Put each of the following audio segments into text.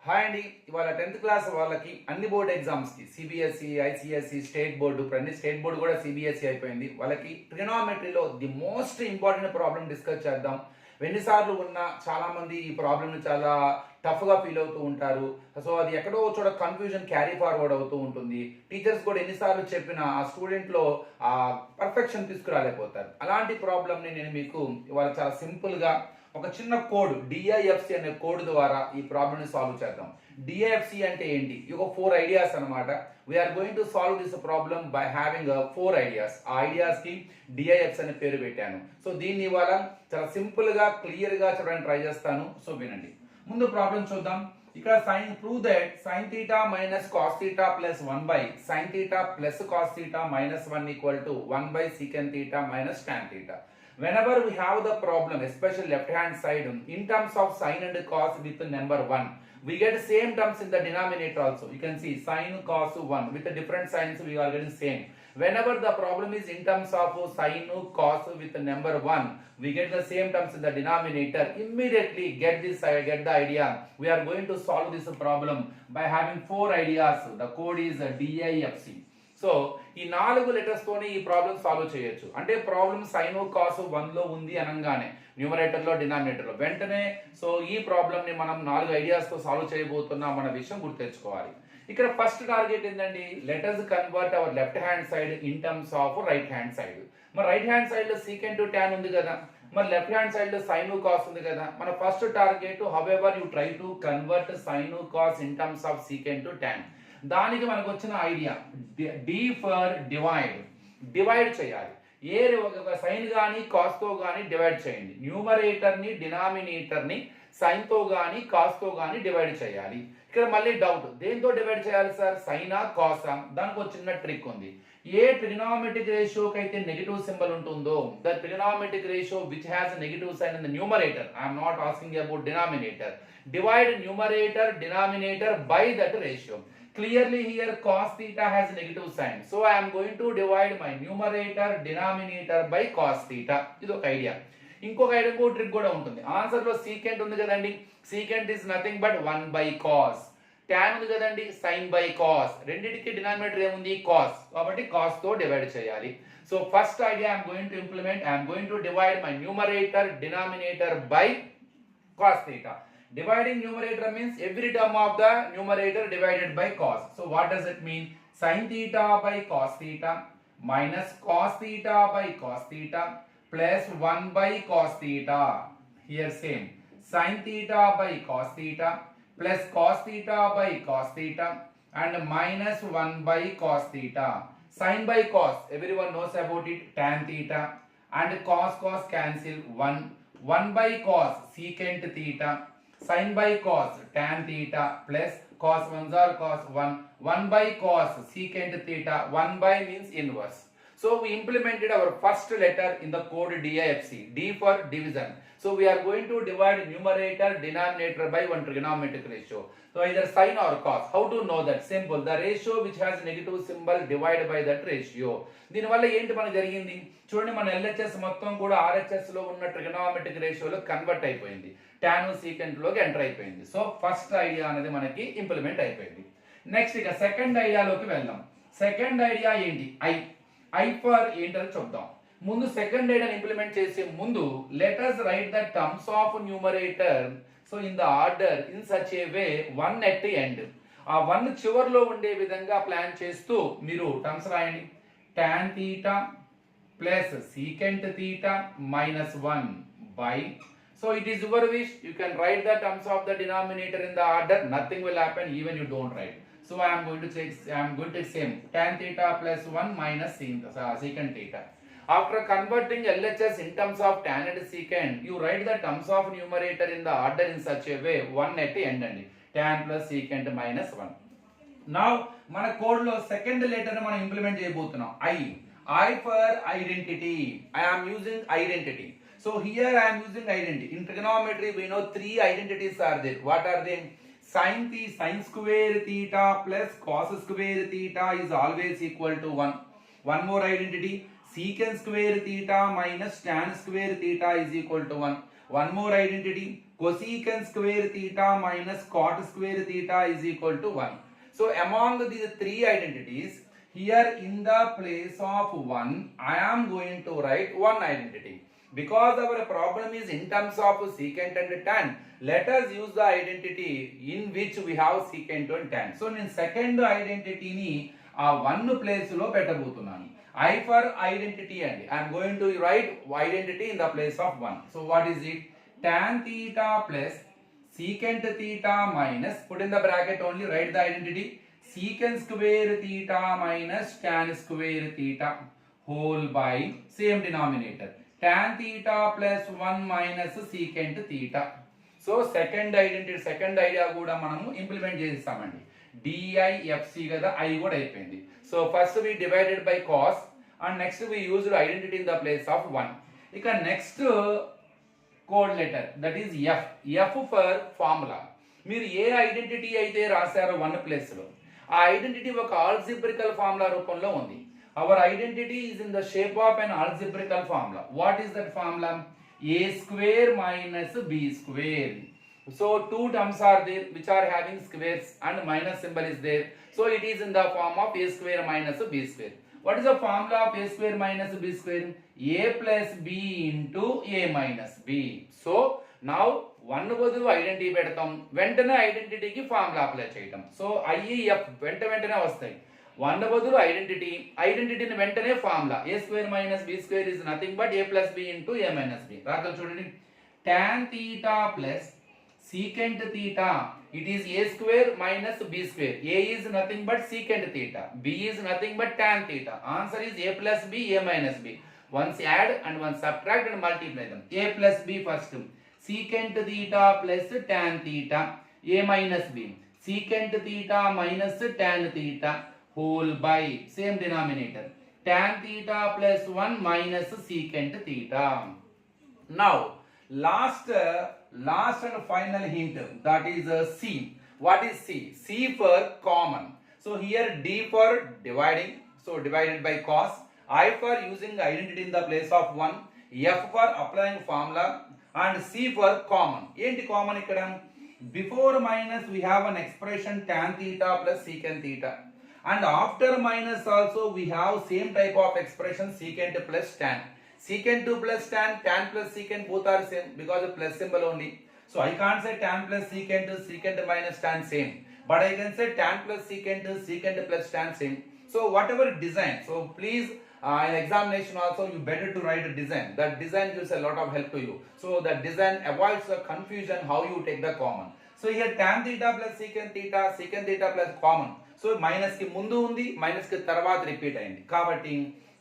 Hi అండి. ఇవాళ 10th class వాళ్ళకి అన్ని బోర్డ్ ఎగ్జామ్స్కి సిబిఎస్ఈ, ఐసిఎస్ఈ, స్టేట్ బోర్డు, ఇప్పుడు స్టేట్ బోర్డు కూడా సిబిఎస్ఈ అయిపోయింది. వాళ్ళకి ట్రిగనామెట్రీలో the most important problem discuss చేద్దాం. ఎన్నిసార్లు ఉన్నా చాలా మంది ఈ ప్రాబ్లమ్ని చాలా టఫ్గా ఫీల్ అవుతూ ఉంటారు. సో అది ఎక్కడో చోట కన్ఫ్యూజన్ క్యారీ ఫార్వర్డ్ అవుతూ ఉంటుంది. టీచర్స్ కూడా ఎన్నిసార్లు చెప్పినా ఆ స్టూడెంట్లో ఆ పర్ఫెక్షన్ తీసుకురాలేకపోతారు. అలాంటి ప్రాబ్లమ్ని నేను మీకు ఇవాళ చాలా సింపుల్గా ఒక చిన్న కోడ్ డిఐఎఫ్సి అనే కోడ్ ద్వారా ఈ ప్రాబ్లమ్ని సాల్వ్ చేద్దాం. డిఐఎఫ్సి అంటే ఏంటి? ఒక 4 ఐడియాస్ అనమాట. We are going to solve this problem by having 4 ideas. ఆ ఐడియాస్ కి డిఐఎఫ్సి అనే పేరు పెట్టాను. సో దీన్ని ఇవాళ చాలా సింపుల్ గా క్లియర్ గా చెప్పడానికి ట్రై చేస్తాను. సో వినండి. ముందు ప్రాబ్లం చూద్దాం. ఇక్కడ prove that sin theta minus cos theta plus 1 by sin theta plus cos theta minus 1 equal to 1 by secant theta minus tan theta. Whenever we have the problem, especially left hand side, in terms of sin and cos with the number 1, we get same terms in the denominator also. You can see sin cos 1 with the different signs we are getting same. Whenever the problem is in terms of sin cos with the number 1, we get the same terms in the denominator. Immediately get the idea. We are going to solve this problem by having 4 ideas. The code is DIFC. So ఈ 4 letters తోనే ఈ problem solve చేయొచ్చు. అంటే problem sine cos 1 లో ఉంది అనగానే numerator లో denominator లో వెంటనే సో ఈ ప్రాబ్లం ని మనం 4 ఐడియాస్ తో సాల్వ్ చేయబోతున్నాం మన విషయం గుర్తుతెచ్చుకోవాలి. ఇక్కడ ఫస్ట్ టార్గెట్ ఏంటండి? Let us convert hour left hand side in terms of right hand side. మరి రైట్ హ్యాండ్ సైడ్ లో సీకెంట్ టాన్ ఉంది కదా, మరి లెఫ్ట్ హ్యాండ్ సైడ్ లో సైన్ కాస్ ఉంది కదా. మన first target however you try to convert sine cos in terms of secant tan. దానికి మనకు వచ్చిన ఐడియా డి ఫర్ డివైడ్ చేయాలి. ఏ సైన్ కానీ కాస్తో కానీ డివైడ్ చేయండి. న్యూమరేటర్ ని డినామినేటర్ ని సైన్ తో కానీ కాస్తో కానీ డివైడ్ చేయాలి. ఇక్కడ మళ్ళీ డౌట్, దేంతో డివైడ్ చేయాలి సార్? సైనా కాసా? దానికి ఒక చిన్న ట్రిక్ ఉంది. ఏ ట్రిగనామెట్రిక్ రేషియోకి అయితే నెగటివ్ సింబల్ ఉంటుందో, the trigonometric ratio which has negative sign in the numerator, I'm not asking about denominator, divide numerator denominator by that ratio. Clearly here cos theta has negative sign, so I am going to divide my numerator denominator by cos theta. ఇది ఒక idea. ఇంకొక idea, ఇంకో trick కూడా ఉంటుంది. Answer లో secant ఉంది కదండి, secant is nothing but 1 by cos. tan ఉంది కదండి, sin by cos. రెండిటికి డినామినేటర్ ఏముంది? cos. కాబట్టి cos తో డివైడ్ చేయాలి. So first idea I am going to implement. I am going to divide my numerator denominator by cos theta. Dividing numerator means every term of the numerator divided by cos. So what does it mean? Sin theta by cos theta minus cos theta by cos theta plus 1 by cos theta. Here same. Sin theta by cos theta plus cos theta by cos theta and minus 1 by cos theta. Sin by cos, everyone knows about it, tan theta, and cos cancel 1 by cos secant theta, sin by cos tan theta plus cos 1s are cos 1 by cos secant theta. 1 by means inverse. So we implemented our first letter in the code DIFC, D for division. So we are going to divide numerator denominator by one trigonometric ratio. So either sin or cos. How to know that? Simple. The ratio which has negative symbol divided by that ratio. దీని వల్ల ఏంటి మనకు జరిగింది? చూడండి, మన LHS మొత్తం కూడా RHS లో ఉన్న ట్రిగనామెట్రిక్ రేషియోలో కన్వర్ట్ అయిపోయింది. tan secant లోకి ఎంటర్ అయిపోయింది. సో ఫస్ట్ ఐడియా అనేది మనకి ఇంప్లిమెంట్ అయిపోయింది. నెక్స్ట్ ఇక సెకండ్ ఐడియాలోకి వెళ్దాం. సెకండ్ ఐడియా ఏంటి? ఐ ఫర్ ఏంటని చూద్దాం. ముందు సెకండ్ ఐడియాని ఇంప్లిమెంట్ చేసే ముందు let us right the terms of numerator so in the order in such a way 1 at end. ఆ 1 చివర్లో ఉండే విధంగా ప్లాన్ చేస్తూ మీరు టర్మ్స్ రాయండి. tan theta plus secant theta minus 1 by. So it is your wish, you can write the terms of the denominator in the order, nothing will happen even you don't write. So I am going to take same tan theta plus 1 minus secant theta. After converting LHS in terms of tan and secant, you write the terms of numerator in the order in such a way 1 at end and tan plus secant minus 1. Now మన code లో second letter మనం implement చేయబోతున్నాం. I for identity. I am using identity. So here I am using identity. In trigonometry we know 3 identities are there. What are they? Sin square theta plus cos square theta is always equal to 1. One more identity. Secant square theta minus tan square theta is equal to 1. One more identity. cosecant square theta minus cot square theta is equal to 1. So among these three identities, here in the place of 1, I am going to write one identity. Because our problem is in terms of secant and tan, let us use the identity in which we have secant and tan. So in second identity ni ఆ 1 place లో పెట్టబోతున్నాను. I for identity అండి. I am going to write identity in the place of 1. So what is it? Tan theta plus secant theta minus, put in the bracket only, write the identity, secant square theta minus tan square theta whole by same denominator, tan theta plus 1 minus secant theta. So second identity, second idea కూడా మనము implement చేస్తామండి. DIFC కదా, I కూడా అయిపోయింది. So first we divided by cos and next we used identity in the place of 1. ఇక next code letter, that is F. F for formula. మీరు ఏ identity అయితే రాశారో 1 ప్లేస్లో, ఆ ఐడెంటిటీ ఒక ఆల్జిబ్రికల్ ఫార్ములా రూపంలో ఉంది. Our identity is in the shape of an algebraic formula. What is that formula? A square minus B square. So two terms are there which are having squares and minus symbol is there. So it is in the form of A square minus B square. What is the formula of A square minus B square? A plus B into A minus B. So now 1 బదులు identity పెడతాం, వెంటనే ఐడెంటిటీకి formula apply చేయటం. So IEF వెంటనే వస్తాయి. 1 బదులు ఐడెంటిటీని వెంటనే formula. A square minus B square is nothing but A plus B into A minus B. రాద్దాం చూడండి. tan theta plus secant theta, it is A square minus B square. A is nothing but secant theta, B is nothing but tan theta. Answer is A plus B, A minus B. Once add and once subtract and multiply them. A plus B first, secant theta plus tan theta, A minus B, secant theta minus tan theta whole by same denominator, tan theta plus 1 minus secant theta. Now last and final hint, that is C. What is C? C for common. So here D for dividing, so divided by cos, I for using identity in the place of 1, F for applying formula, and C for common. Enti common ikkada? Before minus we have an expression tan theta plus secant theta, and after minus also we have same type of expression secant plus tan. Secant 2 plus tan plus secant, both are same because of plus symbol only. So I can't say tan plus secant minus tan same, but I can say tan plus secant plus tan same. So whatever design, so please in examination also you better to write a design. That design gives a lot of help to you. So that design avoids the confusion how you take the common. So here tan theta plus secant theta plus common. So minus కి ముందు ఉంది, minus కి తర్వాత repeat అయింది కాబట్టి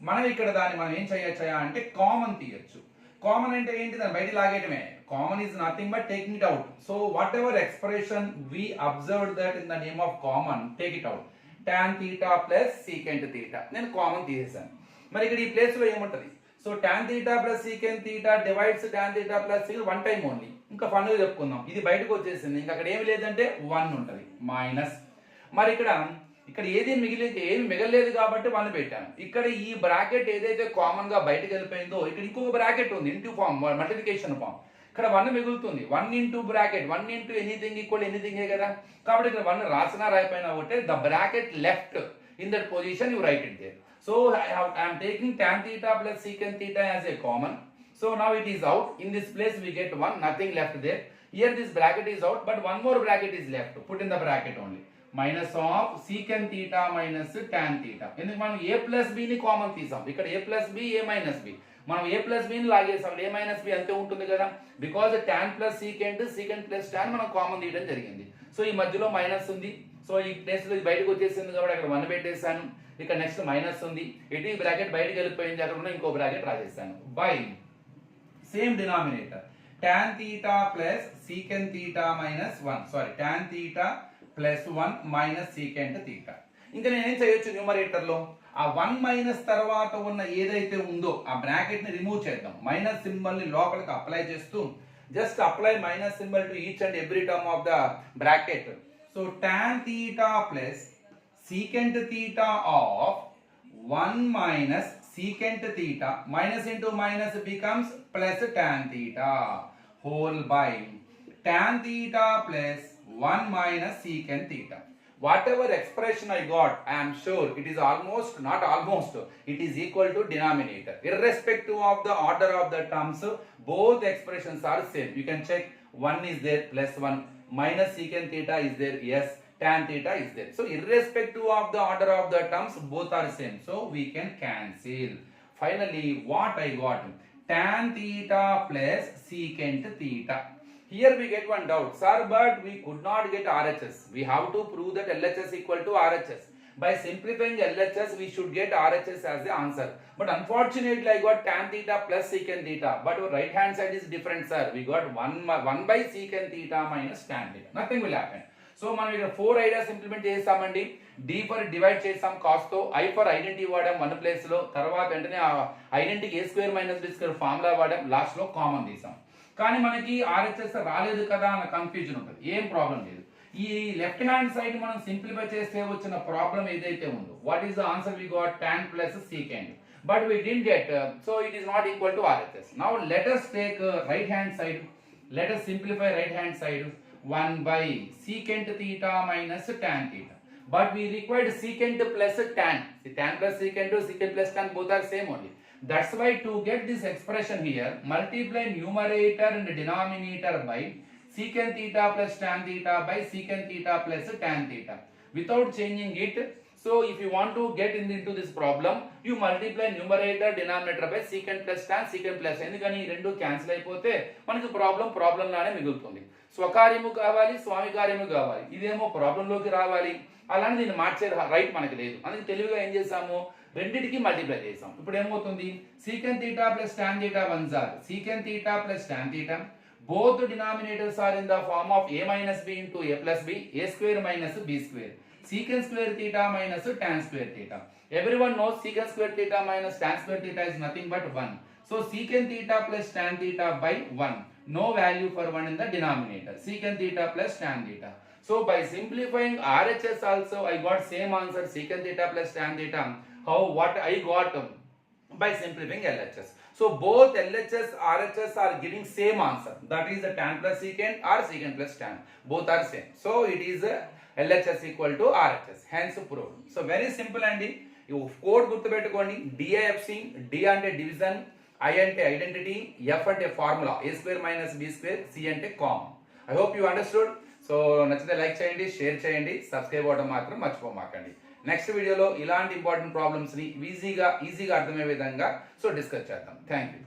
మనం ఇక్కడ దాన్ని మనం ఏం చేయొచ్చా అంటే కామన్ తీయొచ్చు. కామన్ అంటే ఏంటి? దాన్ని బయట లాగేయటమే. Common is nothing but taking it out. So whatever expression we observe that in the name of common, take it out. tan theta plus secant theta, నేను కామన్ తీసేసాను. మరి ఇక్కడ ఈ ప్లేస్ లో ఏముంటది? So tan theta plus secant theta divides tan theta plus one time only. ఇంకా fun గా చెప్పుకుందాం. ఇది బయటకు వచ్చేసింది, ఇంకా అక్కడ ఏమి లేదంటే 1 ఉంటది మైనస్. మరి ఇక్కడ ఏది మిగలలేదు కాబట్టి 1 పెట్టాను. ఇక్కడ ఈ బ్రాకెట్ ఏదైతే కామన్ గా బయటకు వెళ్ళిపోయిందో ఇక్కడ ఇంకొక బ్రాకెట్ ఉంది, ఇంటూ ఫార్మ్, మల్టిప్లికేషన్ ఫార్మ్. ఇక్కడ 1 మిగులుతుంది. 1 into bracket, 1 into anything equal ఎనీథింగే కదా. కాబట్టి ఇక్కడ 1 రాసినా రాయిపోయినా ఒకటే, the bracket left in that position you write it there. So I am taking tan theta plus secant theta as a common. So now it is out. In this place we get 1, nothing left there. Here this bracket is out, but one more bracket is left. Put in the bracket only. Minus of secant theta minus tan theta. ఎందుకు మనం A plus B ని common తీసాం. ఇక్కడ A plus B, A minus B. మనం A plus B ని లాగేసాం. A minus B అంతే ఉంటుంది కదా. Because tan plus secant plus tan మనం కామన్ తీయడం జరిగింది. సో ఈ మధ్యలో మైనస్ ఉంది. సో ఈ ప్లేస్ లో బయటకు వచ్చేసింది కాబట్టి అక్కడ 1 పెట్టేశాను. ఇక్కడ నెక్స్ట్ మైనస్ ఉంది. ఇటు ఈ బ్రాకెట్ బయటకు వెళ్ళిపోయింది, అక్కడ ఉన్న ఇంకో బ్రాకెట్ రాసేసాను. By same denominator tan theta plus secant theta minus 1. Sorry, tan theta plus 1 minus secant theta. ఇంకా నేనేం చేయొచ్చు న్యూమరేటర్ లో? ఆ 1 మైనస్ తర్వాత ఉన్న ఏదైతే ఉందో ఆ బ్రాకెట్ ని రిమూవ్ చేద్దాం. మైనస్ సింబల్ ని లోపలికి అప్లై చేస్తూ just apply minus symbol to each and every term of the bracket. So tan theta plus secant theta of 1 minus secant theta, minus into minus becomes plus tan theta whole by tan theta plus 1 minus secant theta. Whatever expression I got, I am sure it is almost, not almost, it is equal to denominator. Irrespective of the order of the terms, both expressions are same. You can check, 1 is there plus 1, minus secant theta is there, yes, tan theta is there. So irrespective of the order of the terms, both are same. So we can cancel. Finally, what I got? Tan theta plus secant theta. Here we get one doubt, sir, but we could not get RHS. We have to prove that LHS equal to RHS. By simplifying LHS, we should get RHS as the answer. But unfortunately, I got tan theta plus secant theta. But our right hand side is different, sir. We got 1 by secant theta minus tan theta. Nothing will happen. So మనం ఇక్కడ 4 ideas implement చేస్తామండి. D for divide చేసాం cos తో, I for identity వాడాం 1 place లో, తర్వాత వెంటనే ఐడెంటిటీకి A square minus B square formula వాడాం, లాస్ట్ లో కామన్ తీసాం. కానీ మనకి ఆర్హెచ్ఎస్ రాలేదు కదా అన్న కన్ఫ్యూజన్ ఉంటుంది. ఏం ప్రాబ్లం లేదు. ఈ లెఫ్ట్ హ్యాండ్ సైడ్ మనం సింప్లిఫై చేస్తే వచ్చిన ప్రాబ్లం ఏదైతే ఉందో, what is the answer? We got tan plus secant, but we didn't get, so it is not equal to RHS. Now let us take right hand side. Let us simplify right hand side. 1 by secant theta minus tan theta. But we required secant plus tan. See, tan plus secant plus tan both are same only. That's why to get this expression here, multiply numerator and denominator by secant theta plus tan theta by secant theta plus tan theta without changing it. So if you want to get into this problem, you multiply numerator denominator by secant plus tan, secant plus. ఎందుకని ఈ రెండు cancel అయిపోతే మనకి problem లానే మిగులుతుంది. స్వకార్యము కావాలి, స్వామి కార్యము కావాలి. ఇదేమో ప్రాబ్లం లోకి రావాలి, అలానే దీన్ని మార్చే రైట్ మనకి లేదు. అందుకే తెలివిగా ఏం చేసాము, రెండింటికి మల్టిప్లై చేసాం. ఇప్పుడు ఏమవుతుంది, secant theta plus tan theta ones are secant theta plus tan theta. Both the denominators are in the form of a minus b into a plus b, a square minus b square. Secant square theta minus tan square theta. Everyone knows secant square theta minus tan square theta is nothing but 1. So secant theta plus tan theta by 1. No value for 1 in the denominator. Secant theta plus tan theta. So by simplifying RHS also, I got same answer, secant theta plus tan theta. How, what I got by simplifying LHS. So both LHS, RHS are giving same answer. That is the tan plus secant or secant plus tan. Both are same. So it is LHS equal to RHS. Hence proved. So very simple అండి. ఈ code గుర్తుపెట్టుకోండి. DIFC, D అంటే division, I అంటే identity, F అంటే formula, a square minus B square, C అంటే common. I hope you understood. So నచ్చితే like చేయండి, share చేయండి, సబ్స్క్రైబ్ అవ్వడం మాత్రం మర్చిపోమాకండి. నెక్స్ట్ వీడియోలో ఇలాంటి ఇంపార్టెంట్ ప్రాబ్లమ్స్ ని ఈజీగా అర్థమయ్యే విధంగా డిస్కస్ చేద్దాం. Thank you.